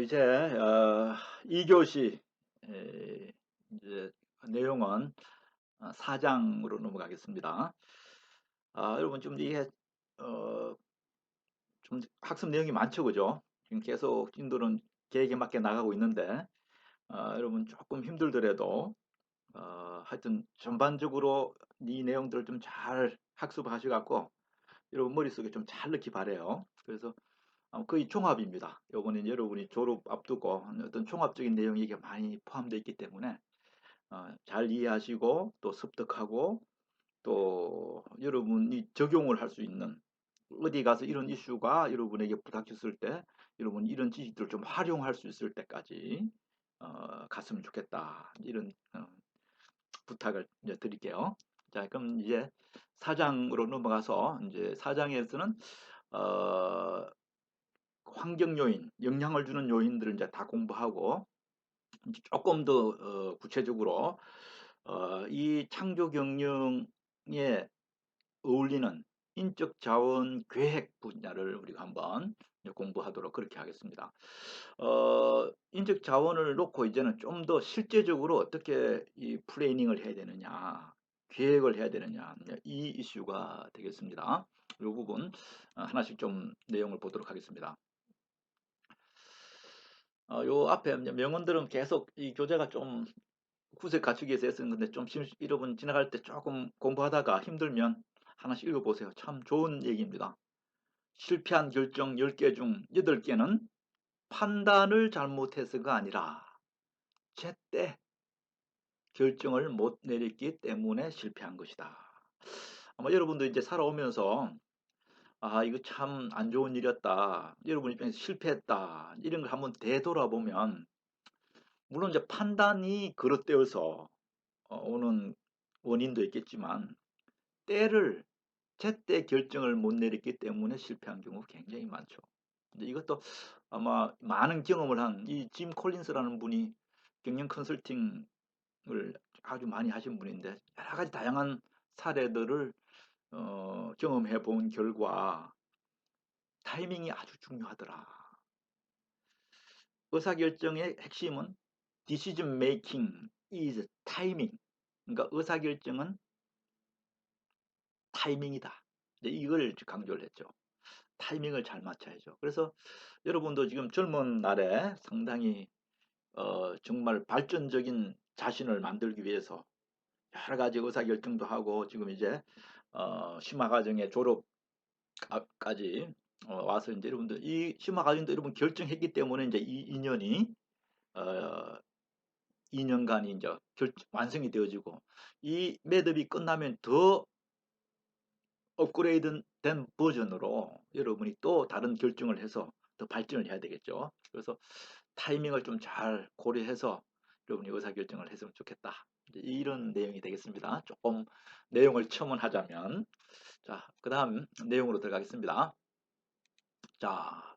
이제 2교시 이제 내용은 4장으로 넘어가겠습니다. 여러분 좀 이게 어, 좀 학습 내용이 많죠, 그죠? 지금 계속 진도는 계획에 맞게 나가고 있는데 여러분 조금 힘들더라도 하여튼 전반적으로 이 내용들을 좀 잘 학습하셔갖고 여러분 머릿속에 좀 잘 넣기 바래요. 그래서 거의 종합입니다. 요거는 여러분이 졸업 앞두고 어떤 종합적인 내용이 이게 많이 포함되어 있기 때문에 잘 이해하시고 또 습득하고 또 여러분이 적용을 할 수 있는 어디 가서 이런 이슈가 여러분에게 부닥쳤을 때 여러분이 이런 지식들을 좀 활용할 수 있을 때까지 갔으면 좋겠다. 이런 부탁을 이제 드릴게요. 자, 그럼 이제 4장으로 넘어가서 이제 4장에서는 어, 환경 요인, 영향을 주는 요인들을 이제 다 공부하고 이제 조금 더 구체적으로 이 창조 경영에 어울리는 인적 자원 계획 분야를 우리가 한번 공부하도록 그렇게 하겠습니다. 인적 자원을 놓고 이제는 좀 더 실제적으로 어떻게 이 플래닝을 해야 되느냐, 계획을 해야 되느냐, 이 이슈가 되겠습니다. 이 부분 하나씩 좀 내용을 보도록 하겠습니다. 요 앞에 명언들은 계속 이 교재가 좀 구색 갖추기 위해서 쓰는 건데 좀 여러분 지나갈 때 조금 공부하다가 힘들면 하나씩 읽어보세요. 참 좋은 얘기입니다. 실패한 결정 10개 중 8개는 판단을 잘못해서가 아니라 제때 결정을 못 내렸기 때문에 실패한 것이다. 아마 여러분도 이제 살아오면서 이거 참 안 좋은 일이었다. 여러분 입장에서 실패했다. 이런 걸 한번 되돌아보면 물론 이제 판단이 그릇되어서 오는 원인도 있겠지만 때를 제때 결정을 못 내렸기 때문에 실패한 경우가 굉장히 많죠. 근데 이것도 아마 많은 경험을 한 이 짐 콜린스라는 분이 경영 컨설팅을 아주 많이 하신 분인데 여러 가지 다양한 사례들을 경험해 본 결과 타이밍이 아주 중요하더라. 의사결정의 핵심은 decision making is timing. 그러니까 의사결정은 타이밍이다. 이걸 강조를 했죠. 타이밍을 잘 맞춰야죠. 그래서 여러분도 지금 젊은 날에 상당히 정말 발전적인 자신을 만들기 위해서 여러 가지 의사결정도 하고 지금 이제 심화과정의 졸업까지 와서 이제 여러분들 이 심화과정도 여러분 결정했기 때문에 이제 이 인연이 어, 2년간이 이제 완성이 되어지고 이 매듭이 끝나면 더 업그레이드 된 버전으로 여러분이 또 다른 결정을 해서 더 발전을 해야 되겠죠. 그래서 타이밍을 좀 잘 고려해서 여러분이 의사결정을 했으면 좋겠다. 이런 내용이 되겠습니다. 조금 내용을 첨언하자면 자, 그 다음 내용으로 들어가겠습니다. 자,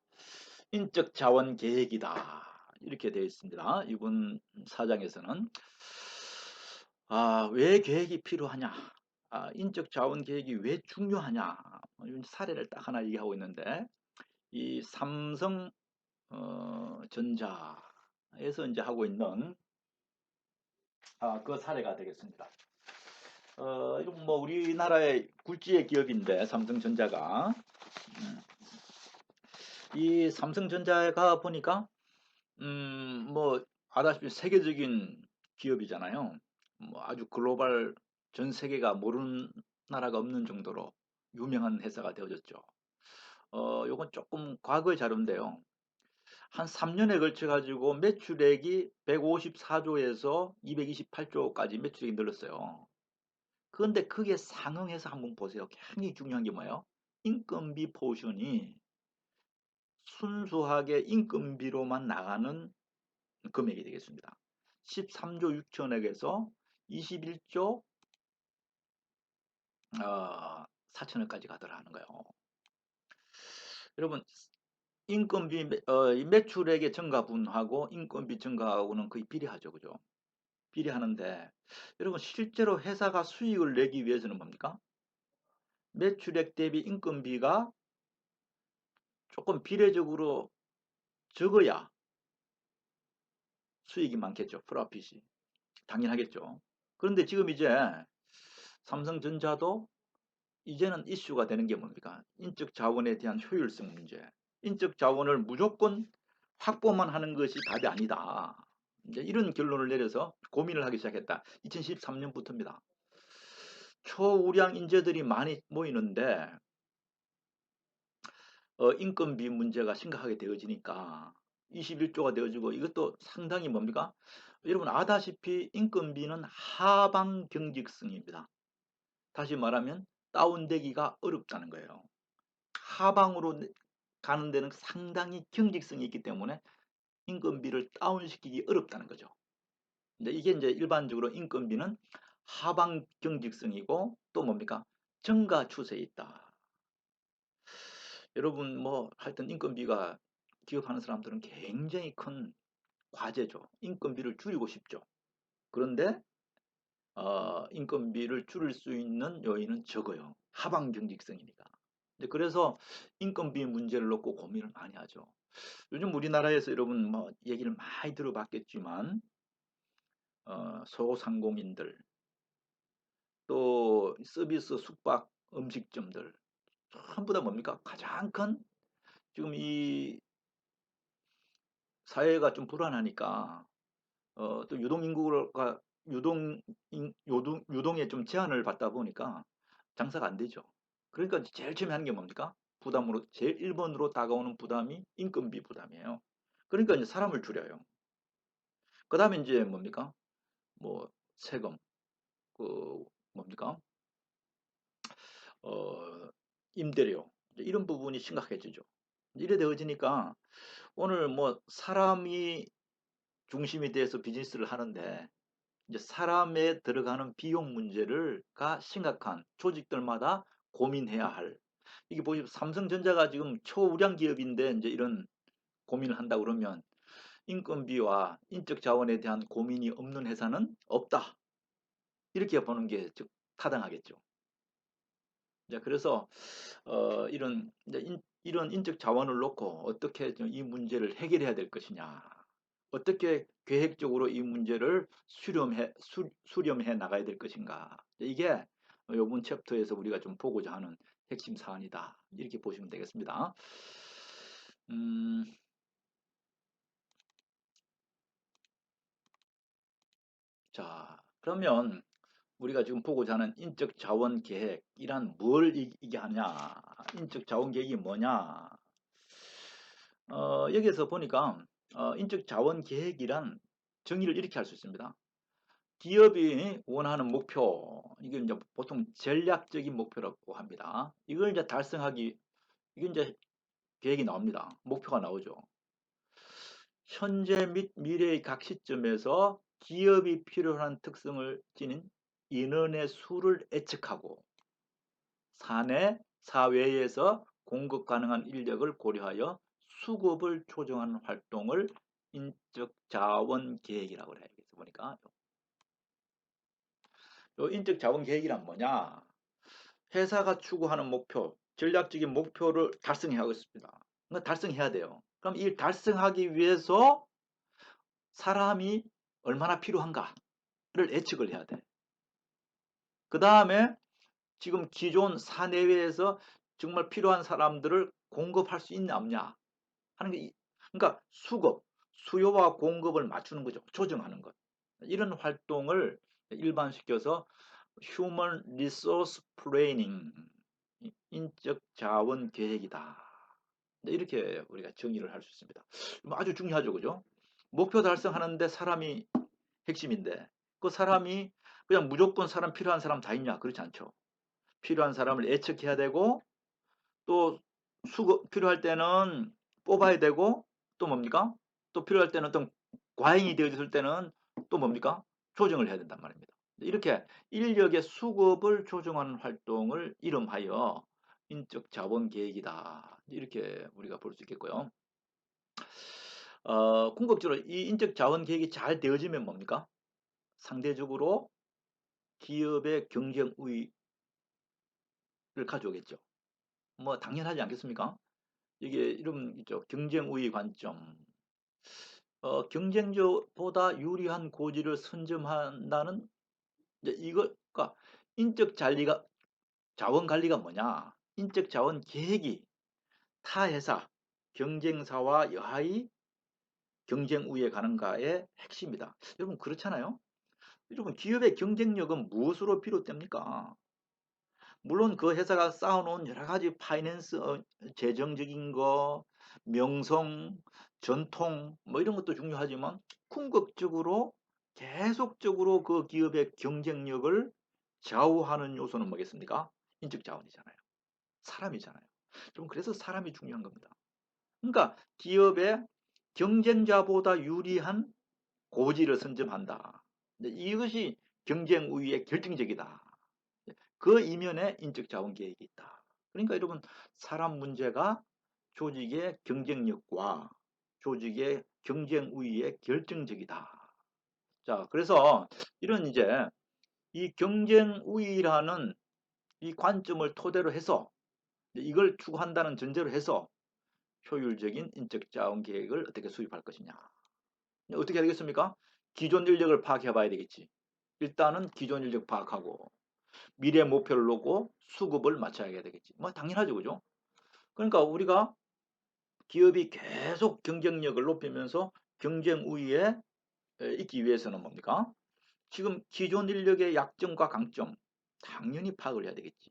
인적 자원 계획이다. 이렇게 되어 있습니다. 이번 사장에서는 왜 계획이 필요하냐? 인적 자원 계획이 왜 중요하냐? 이런 사례를 딱 하나 얘기하고 있는데 이 삼성 전자에서 이제 하고 있는 그 사례가 되겠습니다. 이건 뭐 우리나라의 굴지의 기업인데 삼성전자가 이 삼성전자가 보니까 뭐 아다시피 세계적인 기업이잖아요. 뭐 아주 글로벌 전 세계가 모르는 나라가 없는 정도로 유명한 회사가 되어졌죠. 요건 조금 과거의 자료인데요. 한 3년에 걸쳐 가지고 매출액이 154조에서 228조까지 매출액이 늘었어요. 그런데 그게 상응해서 한번 보세요. 굉장히 중요한 게 뭐예요? 인건비 포션이 순수하게 인건비로만 나가는 금액이 되겠습니다. 13조 6천억에서 21조 4천억까지 가더라는 거예요. 여러분 인건비 매출액의 증가분하고 인건비 증가하고는 거의 비례하죠, 그죠? 비례하는데 여러분 실제로 회사가 수익을 내기 위해서는 뭡니까? 매출액 대비 인건비가 조금 비례적으로 적어야 수익이 많겠죠. 프로핏이. 당연하겠죠. 그런데 지금 이제 삼성전자도 이제는 이슈가 되는 게 뭡니까? 인적 자원에 대한 효율성 문제. 인적 자원을 무조건 확보만 하는 것이 답이 아니다. 이제 이런 결론을 내려서 고민을 하기 시작했다. 2013년부터입니다. 초우량 인재들이 많이 모이는데 인건비 문제가 심각하게 되어지니까 21조가 되어지고 이것도 상당히 뭡니까? 여러분 아다시피 인건비는 하방 경직성입니다. 다시 말하면 다운되기가 어렵다는 거예요. 하방으로 가는 데는 상당히 경직성이 있기 때문에 인건비를 다운시키기 어렵다는 거죠. 근데 이게 이제 일반적으로 인건비는 하방 경직성이고 또 뭡니까? 증가 추세에 있다. 여러분 뭐 하여튼 인건비가 기업하는 사람들은 굉장히 큰 과제죠. 인건비를 줄이고 싶죠. 그런데 인건비를 줄일 수 있는 요인은 적어요. 하방 경직성이니까. 그래서 인건비 문제를 놓고 고민을 많이 하죠. 요즘 우리나라에서 여러분 뭐 얘기를 많이 들어봤겠지만 소상공인들 또 서비스 숙박 음식점들 전부 다 뭡니까? 가장 큰 지금 이 사회가 좀 불안하니까 또 유동인구가 유동에 좀 제한을 받다 보니까 장사가 안 되죠. 그러니까 제일 처음에 하는 게 뭡니까? 부담으로 제일 1번으로 다가오는 부담이 인건비 부담이에요. 그러니까 이제 사람을 줄여요. 그다음에 이제 뭡니까? 뭐 세금, 그 뭡니까? 어, 임대료 이런 부분이 심각해지죠. 이래 되어지니까 오늘 뭐 사람이 중심이 돼서 비즈니스를 하는데 이제 사람에 들어가는 비용 문제가 심각한 조직들마다 고민해야 할 이게 보시면 삼성전자가 지금 초우량 기업인데 이제 이런 고민을 한다 그러면 인건비와 인적 자원에 대한 고민이 없는 회사는 없다. 이렇게 보는 게 즉 타당하겠죠. 이제 그래서 이런 이런 인적 자원을 놓고 어떻게 이 문제를 해결해야 될 것이냐, 어떻게 계획적으로 이 문제를 수렴해 나가야 될 것인가. 이게 이번 챕터에서 우리가 좀 보고자 하는 핵심 사안이다. 이렇게 보시면 되겠습니다. 음, 자, 그러면 우리가 지금 보고자 하는 인적 자원 계획이란 뭘 얘기하냐? 인적 자원 계획이 뭐냐? 여기에서 보니까 인적 자원 계획이란 정의를 이렇게 할 수 있습니다. 기업이 원하는 목표, 이게 이제 보통 전략적인 목표라고 합니다. 이걸 이제 달성하기, 이게 이제 계획이 나옵니다. 목표가 나오죠. 현재 및 미래의 각 시점에서 기업이 필요한 특성을 지닌 인원의 수를 예측하고 사내에서 공급 가능한 인력을 고려하여 수급을 조정하는 활동을 인적 자원 계획이라고 해요. 그래서 보니까 요 인적 자원 계획이란 뭐냐? 회사가 추구하는 목표, 전략적인 목표를 달성해야 하겠습니다. 그러니까 달성해야 돼요. 그럼 이 달성하기 위해서 사람이 얼마나 필요한가를 예측을 해야 돼. 그 다음에 지금 기존 사내외에서 정말 필요한 사람들을 공급할 수 있냐 없냐 하는 게 그러니까 수요와 공급을 맞추는 거죠. 조정하는 것. 이런 활동을 일반시켜서 Human Resource Planning, 인적 자원 계획이다. 이렇게 우리가 정의를 할 수 있습니다. 아주 중요하죠, 그죠? 목표 달성하는데 사람이 핵심인데 그 사람이 그냥 무조건 사람 필요한 사람 다 있냐? 그렇지 않죠. 필요한 사람을 예측해야 되고 또 필요할 때는 뽑아야 되고 또 뭡니까? 또 필요할 때는 또 과잉이 되어질 때는 또 뭡니까? 조정을 해야 된단 말입니다. 이렇게 인력의 수급을 조정하는 활동을 이름하여 인적 자본 계획이다. 이렇게 우리가 볼 수 있겠고요. 궁극적으로 이 인적 자원 계획이 잘 되어지면 뭡니까? 상대적으로 기업의 경쟁 우위를 가져오겠죠. 뭐 당연하지 않겠습니까? 이게 이런 있죠. 경쟁 우위 관점. 경쟁력보다 유리한 고지를 선점한다는 이제 이거 그러니까 인적 관리가 자원 관리가 뭐냐? 인적 자원 계획이 타 회사, 경쟁사와 여하의 경쟁 우위에 가는가의 핵심이다. 여러분 그렇잖아요? 여러분 기업의 경쟁력은 무엇으로 비롯됩니까? 물론 그 회사가 쌓아놓은 여러 가지 파이낸스, 재정적인 거, 명성, 전통 뭐 이런 것도 중요하지만 궁극적으로 계속적으로 그 기업의 경쟁력을 좌우하는 요소는 뭐겠습니까? 인적 자원이잖아요. 사람이잖아요. 좀 그래서 사람이 중요한 겁니다. 그러니까 기업의 경쟁자보다 유리한 고지를 선점한다. 이것이 경쟁 우위의 결정적이다. 그 이면에 인적 자원 계획이 있다. 그러니까 여러분 사람 문제가 조직의 경쟁력과 조직의 경쟁 우위에 결정적이다. 자, 그래서 이런 이제 이 경쟁 우위라는 이 관점을 토대로 해서 이걸 추구한다는 전제로 해서 효율적인 인적 자원 계획을 어떻게 수립할 것이냐. 어떻게 해야 되겠습니까? 기존 인력을 파악해 봐야 되겠지. 일단은 기존 인력 파악하고 미래 목표를 놓고 수급을 맞춰야 되겠지. 뭐 당연하죠, 그죠? 그러니까 우리가 기업이 계속 경쟁력을 높이면서 경쟁 우위에 있기 위해서는 뭡니까? 지금 기존 인력의 약점과 강점 당연히 파악을 해야 되겠지.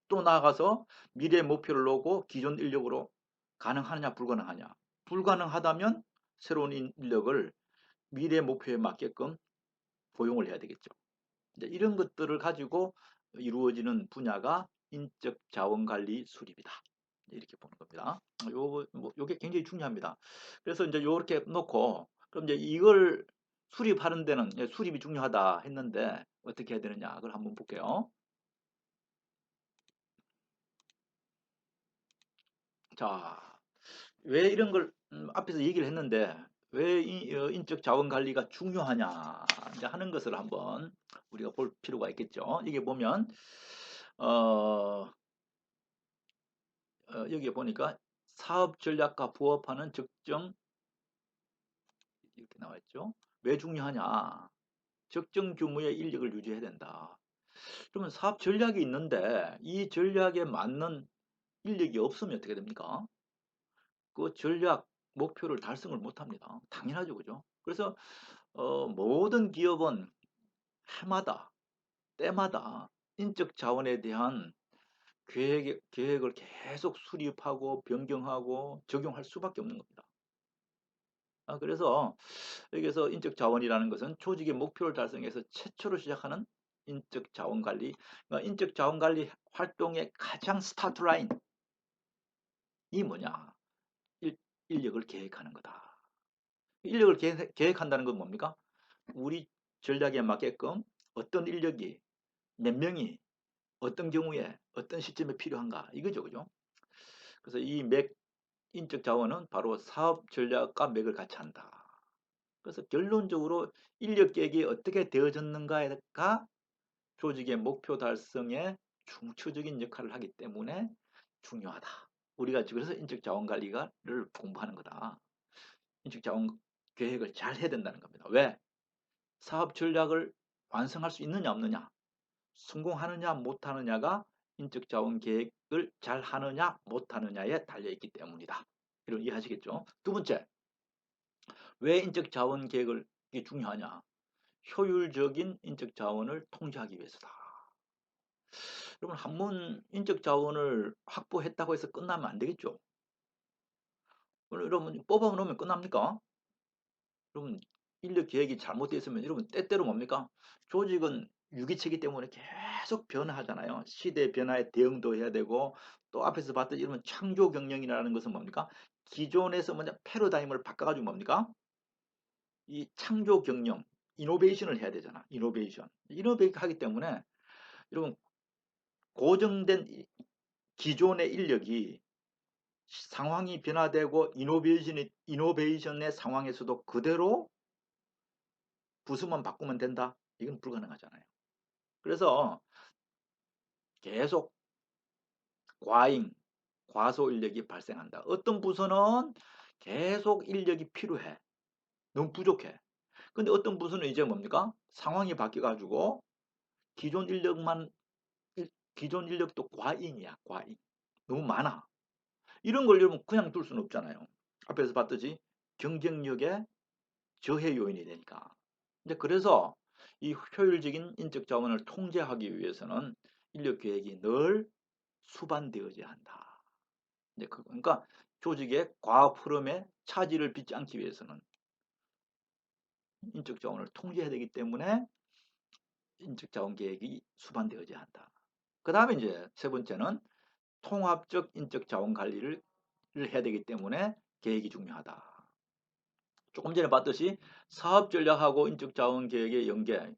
또 나아가서 미래 목표를 놓고 기존 인력으로 가능하느냐 불가능하냐. 불가능하다면 새로운 인력을 미래 목표에 맞게끔 고용을 해야 되겠죠. 이런 것들을 가지고 이루어지는 분야가 인적 자원 관리 수립이다. 이렇게 보는 겁니다. 요게 굉장히 중요합니다. 그래서 이제 요렇게 놓고 그럼 이제 이걸 수립하는 데는 수립이 중요하다 했는데 어떻게 해야 되느냐 그걸 한번 볼게요. 자, 왜 이런 걸 앞에서 얘기를 했는데 왜 인적 자원 관리가 중요하냐 이제 하는 것을 한번 우리가 볼 필요가 있겠죠. 이게 보면 어, 여기에 보니까 사업 전략과 부합하는 적정 이렇게 나와 있죠. 왜 중요하냐? 적정 규모의 인력을 유지해야 된다. 그러면 사업 전략이 있는데 이 전략에 맞는 인력이 없으면 어떻게 됩니까? 그 전략 목표를 달성을 못합니다. 당연하죠, 그죠? 그래서 모든 기업은 해마다 때마다 인적 자원에 대한 계획을 계속 수립하고 변경하고 적용할 수밖에 없는 겁니다. 그래서 여기서 인적 자원이라는 것은 조직의 목표를 달성해서 최초로 시작하는 인적 자원 관리, 그러니까 인적 자원 관리 활동의 가장 스타트 라인이 뭐냐? 인력을 계획하는 거다. 인력을 계획한다는 건 뭡니까? 우리 전략에 맞게끔 어떤 인력이 몇 명이 어떤 경우에 어떤 시점에 필요한가 이거죠, 그죠? 그래서 이 맥 인적 자원은 바로 사업 전략과 맥을 같이 한다. 그래서 결론적으로 인력 계획이 어떻게 되어졌는가가 조직의 목표 달성에 중추적인 역할을 하기 때문에 중요하다. 우리가 그래서 인적 자원 관리를 공부하는 거다. 인적 자원 계획을 잘 해야 된다는 겁니다. 왜? 사업 전략을 완성할 수 있느냐 없느냐, 성공하느냐 못하느냐가 인적 자원 계획을 잘 하느냐 못하느냐에 달려 있기 때문이다. 이런 이해하시겠죠? 두 번째, 왜 인적 자원 계획이 중요하냐? 효율적인 인적 자원을 통제하기 위해서다. 여러분 한번 인적 자원을 확보했다고 해서 끝나면 안 되겠죠? 여러분 뽑아 놓으면 끝납니까? 여러분 인력 계획이 잘못되어 있으면 여러분 때때로 뭡니까? 조직은 유기체이기 때문에 계속 변화하잖아요. 시대 변화에 대응도 해야 되고 또 앞에서 봤던 이런 창조 경영이라는 것은 뭡니까? 기존에서 먼저 패러다임을 바꿔가지고 뭡니까? 이 창조 경영, 이노베이션을 해야 되잖아. 이노베이션 하기 때문에 여러분 고정된 기존의 인력이 상황이 변화되고 이노베이션의 상황에서도 그대로 부수만 바꾸면 된다? 이건 불가능하잖아요. 그래서 계속 과잉, 과소 인력이 발생한다. 어떤 부서는 계속 인력이 필요해. 너무 부족해. 근데 어떤 부서는 이제 뭡니까? 상황이 바뀌어 가지고 기존 인력만 기존 인력도 과잉이야, 과잉. 너무 많아. 이런 걸 여러분 그냥 둘 수는 없잖아요. 앞에서 봤듯이 경쟁력의 저해 요인이 되니까. 이제 그래서 이 효율적인 인적 자원을 통제하기 위해서는 인력 계획이 늘 수반되어야 한다. 이제 그러니까 조직의 과업 흐름에 차질을 빚지 않기 위해서는 인적 자원을 통제해야 되기 때문에 인적 자원 계획이 수반되어야 한다. 그 다음에 이제 세 번째는 통합적 인적 자원 관리를 해야 되기 때문에 계획이 중요하다. 조금 전에 봤듯이 사업 전략하고 인적 자원 계획의 연계,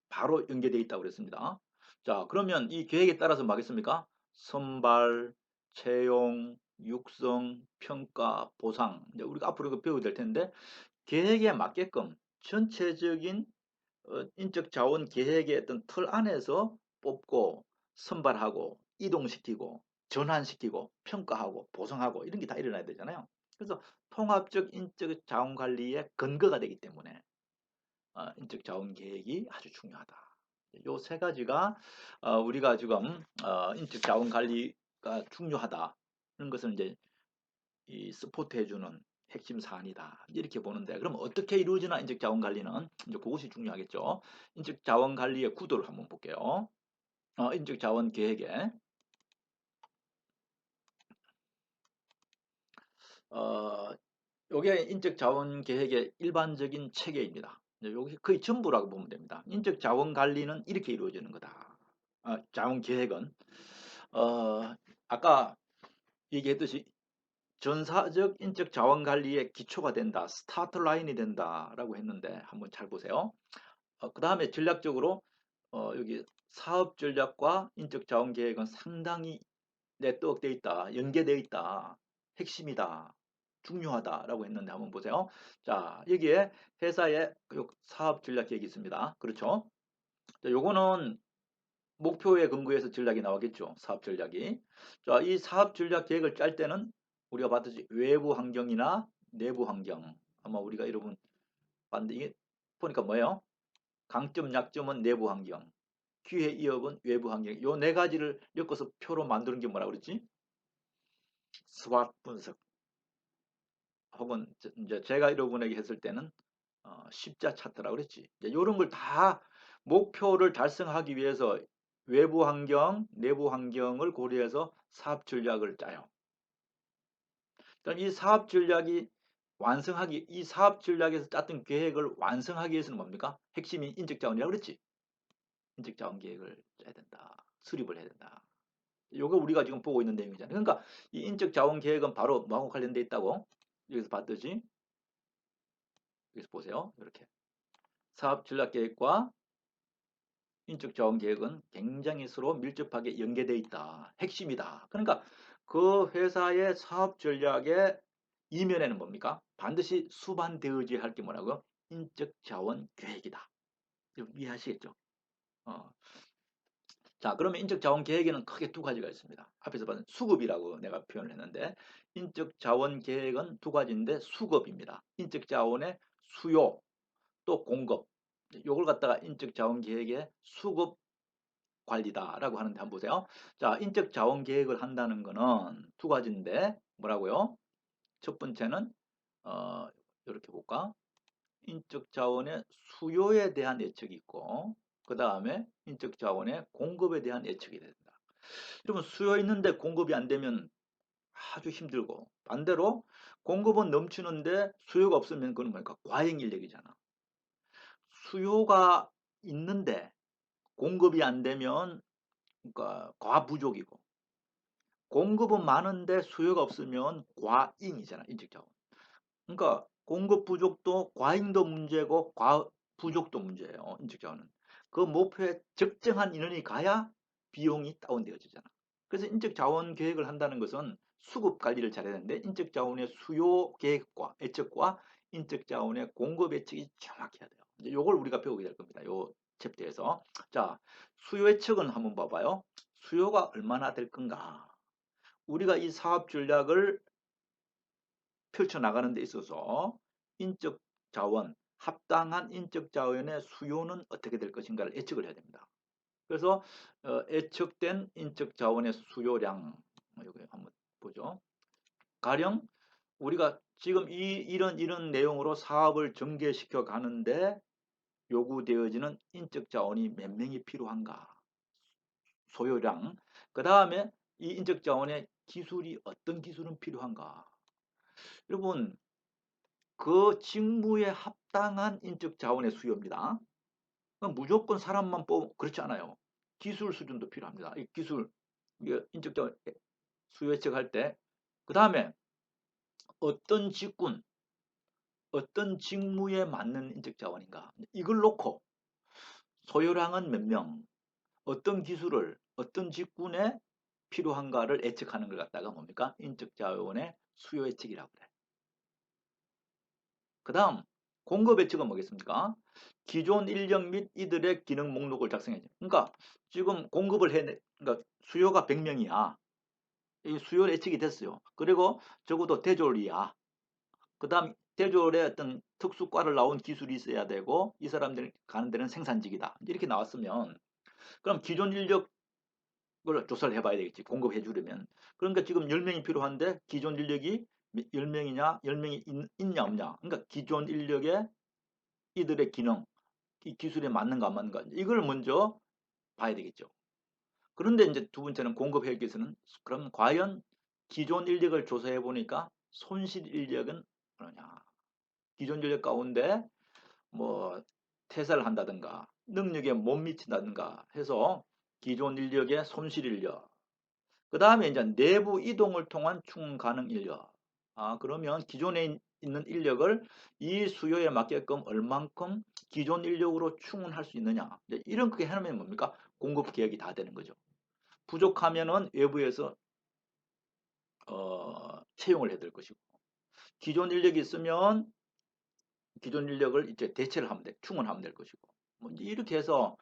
바로 연계되어 있다고 그랬습니다. 자, 그러면 이 계획에 따라서 뭐겠습니까? 선발, 채용, 육성, 평가, 보상. 이제 우리가 앞으로 이거 배우게 될 텐데 계획에 맞게끔 전체적인 인적 자원 계획의 어떤 틀 안에서 뽑고 선발하고 이동시키고 전환시키고 평가하고 보상하고 이런 게 다 일어나야 되잖아요. 그래서 통합적 인적 자원 관리의 근거가 되기 때문에 인적 자원 계획이 아주 중요하다. 요 세 가지가 우리가 지금 인적 자원 관리가 중요하다. 이런 것을 이제 이 서포트해주는 핵심 사안이다. 이렇게 보는데 그럼 어떻게 이루어지나 인적 자원 관리는 이제 그것이 중요하겠죠. 인적 자원 관리의 구도를 한번 볼게요. 인적 자원 계획에 어, 요게 인적 자원 계획의 일반적인 체계입니다. 여기 거의 전부라고 보면 됩니다. 인적 자원 관리는 이렇게 이루어지는 거다. 자원 계획은 아까 얘기했듯이 전사적 인적 자원 관리의 기초가 된다. 스타트 라인이 된다라고 했는데 한번 잘 보세요. 그 다음에 전략적으로 여기 사업 전략과 인적 자원 계획은 상당히 네트워크되어 있다. 연계되어 있다. 핵심이다. 중요하다라고 했는데 한번 보세요. 자, 여기에 회사의 사업 전략 계획이 있습니다. 그렇죠? 자, 요거는 목표에 근거해서 전략이 나오겠죠. 사업 전략이. 자, 이 사업 전략 계획을 짤 때는 우리가 봤듯이 외부 환경이나 내부 환경. 아마 우리가 여러분 봤는데 이게 보니까 뭐예요? 강점, 약점은 내부 환경. 기회, 이업은 외부 환경. 요 네 가지를 엮어서 표로 만드는 게 뭐라 그랬지? 스왓 분석. 혹은 이제 제가 여러분에게 했을 때는 십자 차트라고 그랬지. 이런 걸 다 목표를 달성하기 위해서 외부 환경, 내부 환경을 고려해서 사업 전략을 짜요. 이 사업 전략이 이 사업 전략에서 짰던 계획을 완성하기 위해서는 뭡니까? 핵심이 인적 자원이라고 그랬지. 인적 자원 계획을 짜야 된다. 수립을 해야 된다. 요거 우리가 지금 보고 있는 내용이잖아요. 그러니까 이 인적 자원 계획은 바로 뭐하고 관련돼 있다고? 여기서 봤듯이 여기서 보세요. 이렇게 사업 전략 계획과 인적 자원 계획은 굉장히 서로 밀접하게 연계되어 있다. 핵심이다. 그러니까 그 회사의 사업 전략의 이면에는 뭡니까? 반드시 수반되어져야 할 게 뭐라고요? 인적 자원 계획이다. 이해하시겠죠? 어. 자, 그러면 인적 자원 계획에는 크게 두 가지가 있습니다. 앞에서 봤던 수급이라고 내가 표현을 했는데 인적 자원 계획은 두 가지인데 수급입니다. 인적 자원의 수요 또 공급. 요걸 갖다가 인적 자원 계획의 수급 관리다라고 하는데 한번 보세요. 자, 인적 자원 계획을 한다는 거는 두 가지인데 뭐라고요? 첫 번째는 이렇게 볼까? 인적 자원의 수요에 대한 예측이 있고 그 다음에 인적 자원의 공급에 대한 예측이 된다. 그러면 수요 있는데 공급이 안 되면 아주 힘들고 반대로 공급은 넘치는데 수요가 없으면 그건 뭐니까 과잉 인력이잖아. 수요가 있는데 공급이 안 되면 그러니까 과부족이고 공급은 많은데 수요가 없으면 과잉이잖아. 인적 자원. 그러니까 공급 부족도 과잉도 문제고 부족도 문제예요. 인적 자원은. 그 목표에 적정한 인원이 가야 비용이 다운되어지잖아. 그래서 인적 자원 계획을 한다는 것은 수급 관리를 잘해야 되는데 인적 자원의 수요 계획과 예측과 인적 자원의 공급 예측이 정확해야 돼요. 이제 요걸 우리가 배우게 될 겁니다. 요 챕터에서. 자, 수요 예측은 한번 봐봐요. 수요가 얼마나 될 건가? 우리가 이 사업 전략을 펼쳐나가는 데 있어서 인적 자원, 합당한 인적 자원의 수요는 어떻게 될 것인가를 예측을 해야 됩니다. 그래서 예측된 인적 자원의 수요량, 여기 한번 보죠. 가령 우리가 지금 이런 내용으로 사업을 전개시켜 가는데 요구되어지는 인적 자원이 몇 명이 필요한가, 소요량, 그 다음에 이 인적 자원의 기술이 어떤 기술은 필요한가. 여러분, 그 직무에 합당한 인적 자원의 수요입니다. 무조건 사람만 뽑 그렇지 않아요. 기술 수준도 필요합니다. 이 기술, 인적 자원 수요 예측할 때, 그 다음에 어떤 직군, 어떤 직무에 맞는 인적 자원인가, 이걸 놓고 소요량은 몇 명, 어떤 기술을 어떤 직군에 필요한가를 예측하는 걸 갖다가 뭡니까? 인적 자원의 수요 예측이라고 그래. 그 다음 공급 예측은 뭐겠습니까? 기존 인력 및 이들의 기능 목록을 작성해줘. 그러니까 지금 공급을 해, 그러니까 수요가 100명이야. 이 수요 예측이 됐어요. 그리고 적어도 대졸이야. 그 다음 대졸의 어떤 특수과를 나온 기술이 있어야 되고, 이 사람들 가는 데는 생산직이다. 이렇게 나왔으면, 그럼 기존 인력을 조사를 해봐야 되겠지. 공급해 주려면. 그러니까 지금 10명이 필요한데 기존 인력이 10명이냐, 10명이 있냐 없냐. 그러니까 기존 인력의 이들의 기능, 이 기술에 맞는가 안 맞는가, 이걸 먼저 봐야 되겠죠. 그런데 이제 두 번째는 공급 회계에서는, 그럼 과연 기존 인력을 조사해 보니까 손실 인력은 뭐냐. 기존 인력 가운데 뭐 퇴사를 한다든가 능력에 못 미친다든가 해서 기존 인력의 손실 인력, 그 다음에 이제 내부 이동을 통한 충원 가능 인력. 그러면 기존에 있는 인력을 이 수요에 맞게끔 얼만큼 기존 인력으로 충원할 수 있느냐. 이런 게 해놓으면 뭡니까? 공급 계획이 다 되는 거죠. 부족하면은 외부에서 채용을 해야 될 것이고, 기존 인력이 있으면 기존 인력을 이제 대체를 하면 돼, 충원하면 될 것이고, 뭐 이렇게 해서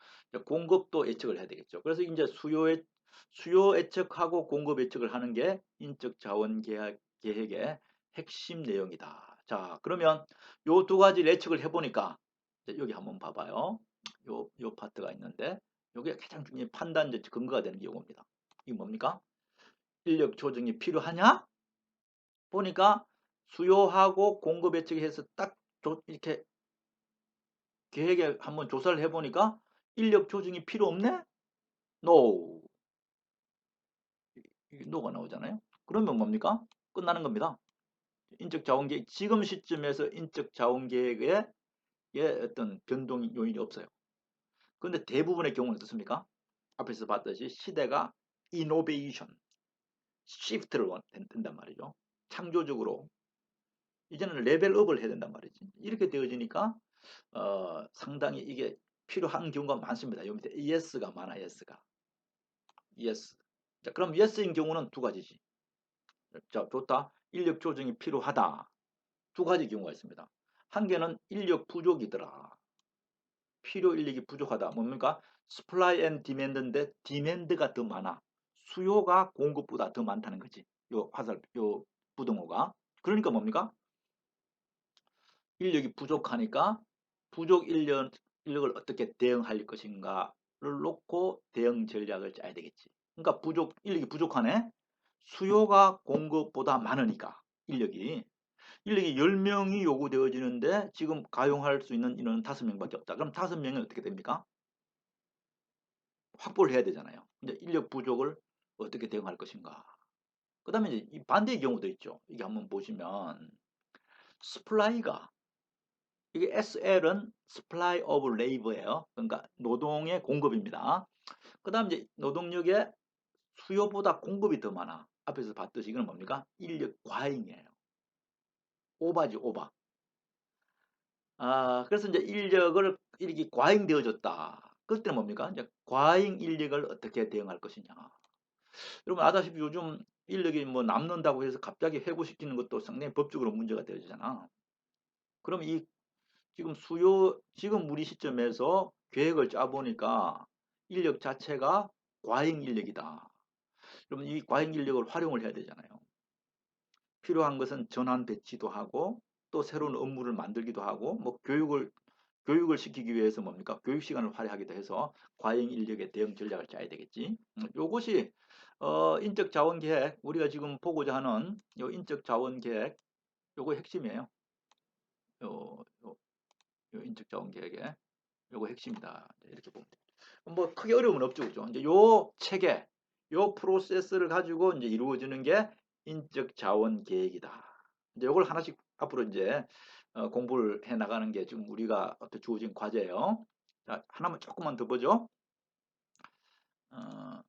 공급도 예측을 해야 되겠죠. 그래서 이제 수요 예측하고 공급 예측을 하는 게 인적 자원 계획의 핵심 내용이다. 자, 그러면 요 두 가지 예측을 해보니까 여기 한번 봐봐요. 요 파트가 있는데, 요게 가장 중요한 판단적 근거가 되는 경우입니다. 이게 뭡니까? 인력 조정이 필요하냐? 보니까 수요하고 공급 예측해서 딱 이렇게 계획에 한번 조사를 해보니까 인력 조정이 필요 없네? No. 이게 no가 나오잖아요. 그러면 뭡니까? 끝나는 겁니다. 인적 자원 계획, 지금 시점에서 인적 자원 계획에 어떤 변동 요인이 없어요. 그런데 대부분의 경우는 어떻습니까? 앞에서 봤듯이 시대가 이노베이션, 시프트를 된단 말이죠. 창조적으로 이제는 레벨업을 해야 된단 말이지. 이렇게 되어지니까 상당히 이게 필요한 경우가 많습니다. 여기 밑에 yes가 많아, yes가. yes. 자, 그럼 yes인 경우는 두 가지지. 자, 좋다. 인력 조정이 필요하다. 두 가지 경우가 있습니다. 한 개는 인력 부족이더라. 필요 인력이 부족하다. 뭡니까? supply and demand인데 demand가 더 많아. 수요가 공급보다 더 많다는 거지. 요 부등호가. 그러니까 뭡니까? 인력이 부족하니까 부족 인력을 어떻게 대응할 것인가를 놓고 대응 전략을 짜야 되겠지. 그러니까 인력이 부족하네. 수요가 공급보다 많으니까 인력이 10명이 요구되어지는데 지금 가용할 수 있는 인원은 5명밖에 없다. 그럼 5명이 어떻게 됩니까? 확보를 해야 되잖아요. 이제 인력 부족을 어떻게 대응할 것인가. 그 다음에 이제 이 반대의 경우도 있죠. 이게 한번 보시면 스플라이가, 이게 SL은 supply of labor예요. 그러니까 노동의 공급입니다. 그 다음 이제 노동력의 수요보다 공급이 더 많아. 앞에서 봤듯이 이건 뭡니까? 인력 과잉이에요. 오바지, 오바. 그래서 이제 인력을 이렇게 과잉되어졌다. 그때는 뭡니까? 이제 과잉 인력을 어떻게 대응할 것이냐. 여러분 아다시피 요즘 인력이 뭐 남는다고 해서 갑자기 해고시키는 것도 상당히 법적으로 문제가 되어지잖아. 그럼 지금 우리 시점에서 계획을 짜보니까 인력 자체가 과잉 인력이다. 그러면 이 과잉 인력을 활용을 해야 되잖아요. 필요한 것은 전환 배치도 하고 또 새로운 업무를 만들기도 하고 뭐 교육을 시키기 위해서 뭡니까? 교육 시간을 활용하기도 해서 과잉 인력의 대응 전략을 짜야 되겠지. 요것이 인적 자원 계획 우리가 지금 보고자 하는 요 인적 자원 계획 요거 핵심이에요. 요, 요, 요 인적 자원 계획의 요거 핵심이다. 이렇게 보면 돼요. 뭐 크게 어려움은 없죠, 그죠? 이제 요 체계, 요 프로세스를 가지고 이제 이루어지는 게 인적 자원 계획이다. 이제 요걸 하나씩 앞으로 이제 공부를 해 나가는 게 지금 우리가 주어진 과제예요. 자, 하나만 조금만 더 보죠. 어,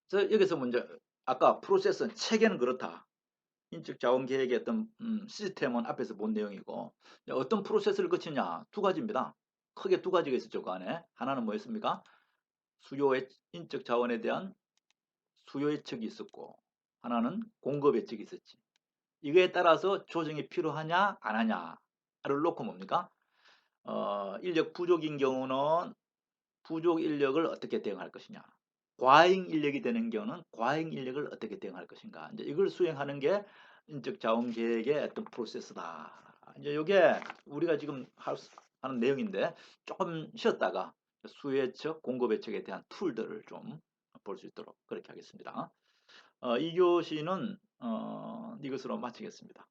그래서 여기서 먼저 아까 프로세스는 체계는 그렇다. 인적 자원 계획의 어떤 시스템은 앞에서 본 내용이고 어떤 프로세스를 거치냐 두 가지입니다. 크게 두 가지가 있었죠. 그 안에 하나는 뭐였습니까? 수요의 인적 자원에 대한 수요 예측이 있었고 하나는 공급 예측이 있었지. 이거에 따라서 조정이 필요하냐 안 하냐를 놓고 뭡니까? 인력 부족인 경우는 부족 인력을 어떻게 대응할 것이냐. 과잉 인력이 되는 경우는 과잉 인력을 어떻게 대응할 것인가. 이제 이걸 수행하는 게 인적 자원 계획의 어떤 프로세스다. 이제 이게 우리가 지금 하는 내용인데 조금 쉬었다가 수요 예측, 공급 예측에 대한 툴들을 좀 볼 수 있도록 그렇게 하겠습니다. 이 교시는 이것으로 마치겠습니다.